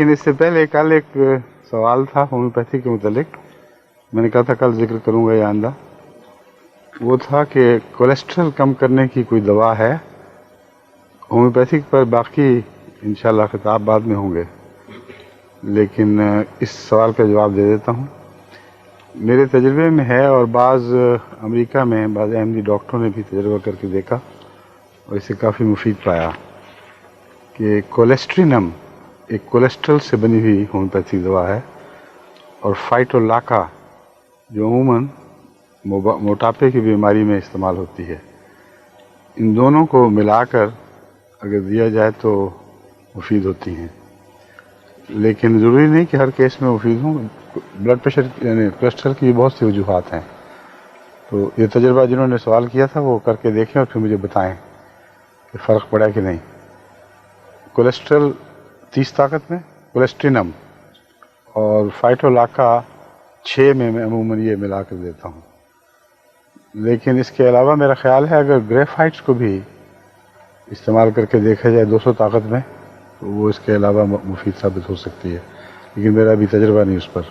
لیکن اس سے پہلے کل ایک سوال تھا ہومیوپیتھی کے متعلق، میں نے کہا تھا کل ذکر کروں گا یا آئندہ. وہ تھا کہ کولیسٹرول کم کرنے کی کوئی دوا ہے ہومیوپیتھک پر، باقی انشاءاللہ خطاب بعد میں ہوں گے، لیکن اس سوال کا جواب دے دیتا ہوں. میرے تجربے میں ہے، اور بعض امریکہ میں بعض احمدی ڈاکٹروں نے بھی تجربہ کر کے دیکھا اور اسے کافی مفید پایا، کہ کولیسٹرینم ایک کولیسٹرول سے بنی ہوئی ہومیوپیتھک دوا ہے، اور فائٹولاکا جو عموماً موٹاپے کی بیماری میں استعمال ہوتی ہے، ان دونوں کو ملا کر اگر دیا جائے تو مفید ہوتی ہیں. لیکن ضروری نہیں کہ ہر کیس میں مفید ہوں. بلڈ پریشر یعنی کولیسٹرول کی بہت سی وجوہات ہیں. تو یہ تجربہ جنہوں نے سوال کیا تھا وہ کر کے دیکھیں اور پھر مجھے بتائیں کہ فرق پڑا کہ نہیں. کولیسٹرول 30 طاقت میں، کولیسٹرینم اور فائٹولاکا 6 میں میں عموماً یہ ملا کر دیتا ہوں. لیکن اس کے علاوہ میرا خیال ہے اگر گریفائٹس کو بھی استعمال کر کے دیکھا جائے 200 طاقت میں، تو وہ اس کے علاوہ مفید ثابت ہو سکتی ہے، لیکن میرا ابھی تجربہ نہیں اس پر.